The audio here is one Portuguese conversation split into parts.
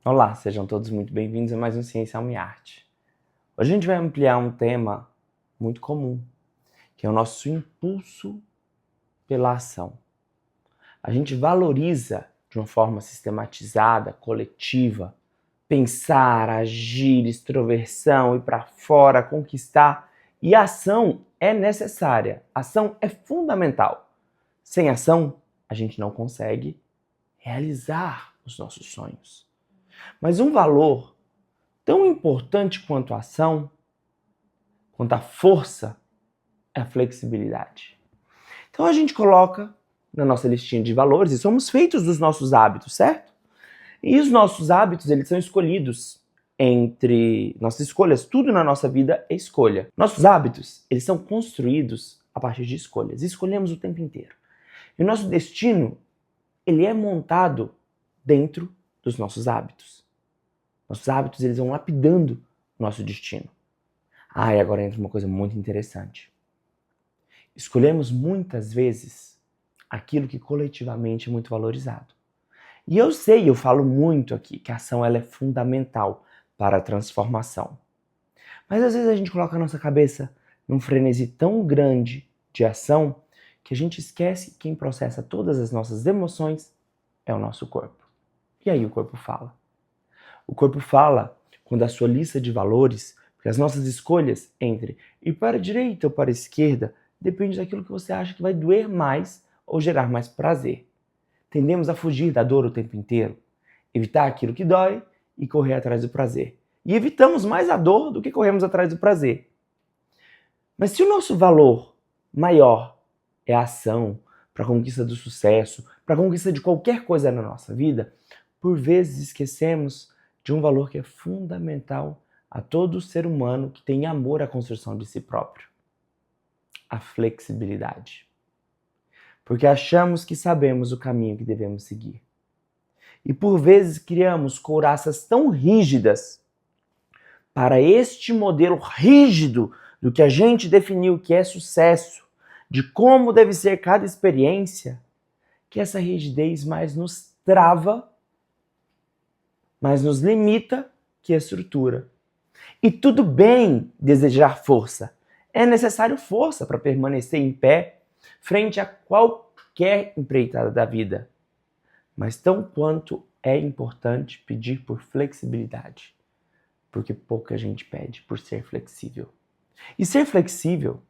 Olá, sejam todos muito bem-vindos a mais um Ciência, Alma e Arte. Hoje a gente vai ampliar um tema muito comum, que é o nosso impulso pela ação. A gente valoriza de uma forma sistematizada, coletiva, pensar, agir, extroversão, ir para fora, conquistar. E a ação é necessária, a ação é fundamental. Sem ação, a gente não consegue realizar os nossos sonhos. Mas um valor tão importante quanto a ação, quanto a força, é a flexibilidade. Então a gente coloca na nossa listinha de valores e somos feitos dos nossos hábitos, certo? E os nossos hábitos, eles são escolhidos entre nossas escolhas. Tudo na nossa vida é escolha. Nossos hábitos, eles são construídos a partir de escolhas. Escolhemos o tempo inteiro. E o nosso destino, ele é montado dentro dos nossos hábitos. Nossos hábitos, eles vão lapidando o nosso destino. E agora entra uma coisa muito interessante. Escolhemos muitas vezes aquilo que coletivamente é muito valorizado. E eu sei, eu falo muito aqui, que a ação ela é fundamental para a transformação. Mas às vezes a gente coloca a nossa cabeça num frenesi tão grande de ação que a gente esquece que quem processa todas as nossas emoções é o nosso corpo. E aí o corpo fala. O corpo fala quando a sua lista de valores, porque as nossas escolhas entre ir para a direita ou para a esquerda, depende daquilo que você acha que vai doer mais ou gerar mais prazer. Tendemos a fugir da dor o tempo inteiro, evitar aquilo que dói e correr atrás do prazer. E evitamos mais a dor do que corremos atrás do prazer. Mas se o nosso valor maior é a ação para a conquista do sucesso, para a conquista de qualquer coisa na nossa vida, por vezes esquecemos de um valor que é fundamental a todo ser humano que tem amor à construção de si próprio: a flexibilidade. Porque achamos que sabemos o caminho que devemos seguir. E por vezes criamos couraças tão rígidas para este modelo rígido do que a gente definiu que é sucesso, de como deve ser cada experiência, que essa rigidez mais nos trava, mais nos limita que a estrutura. E tudo bem desejar força. É necessário força para permanecer em pé frente a qualquer empreitada da vida. Mas tão quanto é importante pedir por flexibilidade. Porque pouca gente pede por ser flexível. E ser flexível,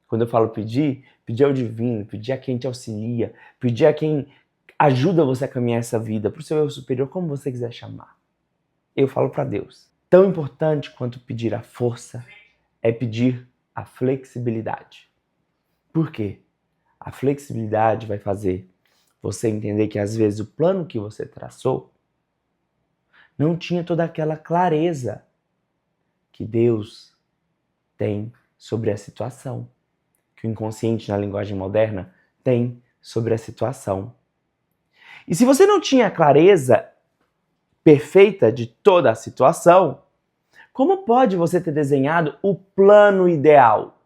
quando eu falo pedir ao divino, pedir a quem te auxilia, pedir a quem ajuda você a caminhar essa vida, para o seu eu superior, como você quiser chamar. Eu falo para Deus. Tão importante quanto pedir a força é pedir a flexibilidade. Por quê? A flexibilidade vai fazer você entender que às vezes o plano que você traçou não tinha toda aquela clareza que Deus tem sobre a situação, que o inconsciente, na linguagem moderna, tem sobre a situação. E se você não tinha a clareza perfeita de toda a situação, como pode você ter desenhado o plano ideal?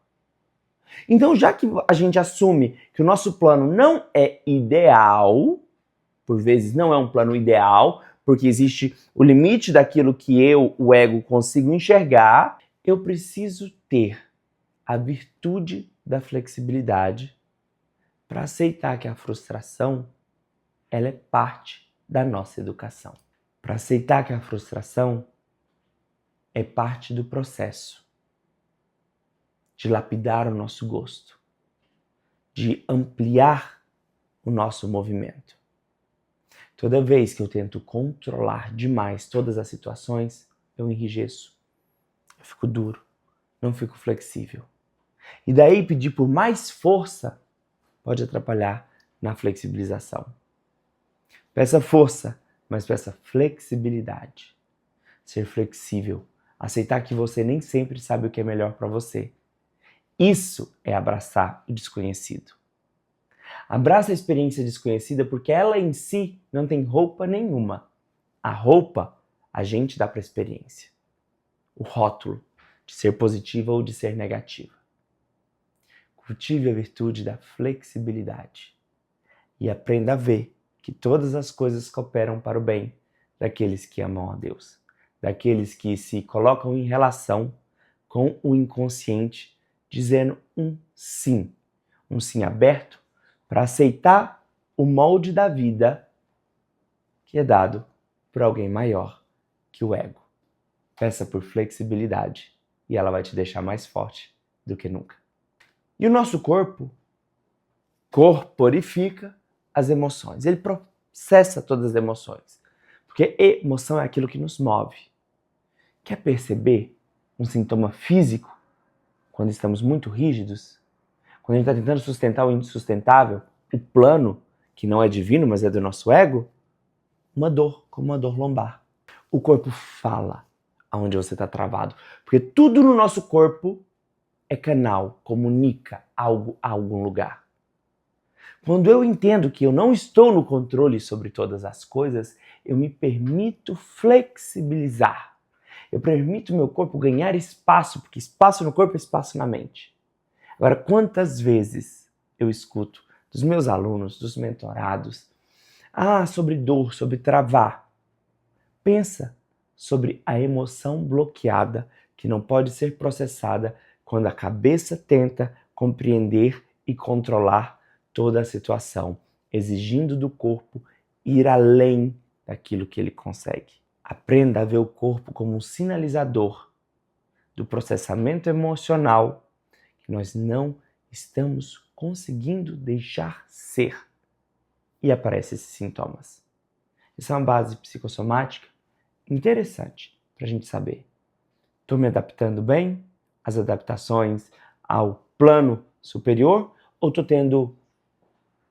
Então, já que a gente assume que o nosso plano não é ideal, por vezes não é um plano ideal, porque existe o limite daquilo que eu, o ego, consigo enxergar, eu preciso ter a virtude da flexibilidade para aceitar que a frustração ela é parte da nossa educação. Para aceitar que a frustração é parte do processo de lapidar o nosso gosto, de ampliar o nosso movimento. Toda vez que eu tento controlar demais todas as situações, eu enrijeço, eu fico duro, não fico flexível. E daí pedir por mais força pode atrapalhar na flexibilização. Peça força, mas peça flexibilidade. Ser flexível, aceitar que você nem sempre sabe o que é melhor para você. Isso é abraçar o desconhecido. Abraça a experiência desconhecida porque ela em si não tem roupa nenhuma. A roupa a gente dá para a experiência. O rótulo de ser positiva ou de ser negativa. Cultive a virtude da flexibilidade e aprenda a ver que todas as coisas cooperam para o bem daqueles que amam a Deus, daqueles que se colocam em relação com o inconsciente, dizendo um sim aberto para aceitar o molde da vida que é dado por alguém maior que o ego. Peça por flexibilidade e ela vai te deixar mais forte do que nunca. E o nosso corpo corporifica as emoções. Ele processa todas as emoções. Porque emoção é aquilo que nos move. Quer perceber um sintoma físico quando estamos muito rígidos? Quando a gente está tentando sustentar o insustentável, o plano, que não é divino, mas é do nosso ego, uma dor, como uma dor lombar. O corpo fala aonde você está travado. Porque tudo no nosso corpo é canal, comunica algo a algum lugar. Quando eu entendo que eu não estou no controle sobre todas as coisas, eu me permito flexibilizar. Eu permito meu corpo ganhar espaço, porque espaço no corpo é espaço na mente. Agora, quantas vezes eu escuto dos meus alunos, dos mentorados, sobre dor, sobre travar. Pensa sobre a emoção bloqueada que não pode ser processada quando a cabeça tenta compreender e controlar toda a situação, exigindo do corpo ir além daquilo que ele consegue. Aprenda a ver o corpo como um sinalizador do processamento emocional que nós não estamos conseguindo deixar ser. E aparecem esses sintomas. Isso é uma base psicossomática interessante para a gente saber. Estou me adaptando bem às adaptações ao plano superior ou estou tendo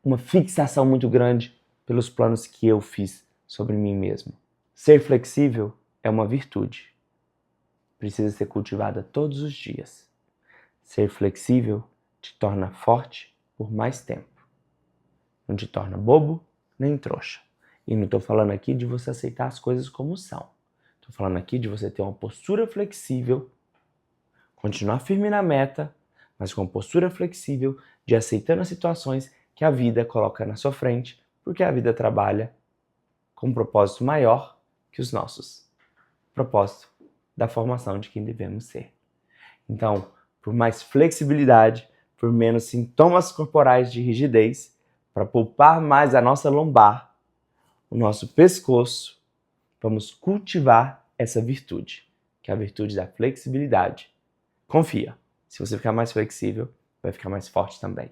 uma fixação muito grande pelos planos que eu fiz sobre mim mesmo? Ser flexível é uma virtude. Precisa ser cultivada todos os dias. Ser flexível te torna forte por mais tempo. Não te torna bobo nem trouxa. E não estou falando aqui de você aceitar as coisas como são. Estou falando aqui de você ter uma postura flexível, continuar firme na meta, mas com uma postura flexível de aceitando as situações que a vida coloca na sua frente, porque a vida trabalha com um propósito maior que os nossos. Propósito da formação de quem devemos ser. Então, por mais flexibilidade, por menos sintomas corporais de rigidez, para poupar mais a nossa lombar, o nosso pescoço, vamos cultivar essa virtude, que é a virtude da flexibilidade. Confia, se você ficar mais flexível, vai ficar mais forte também.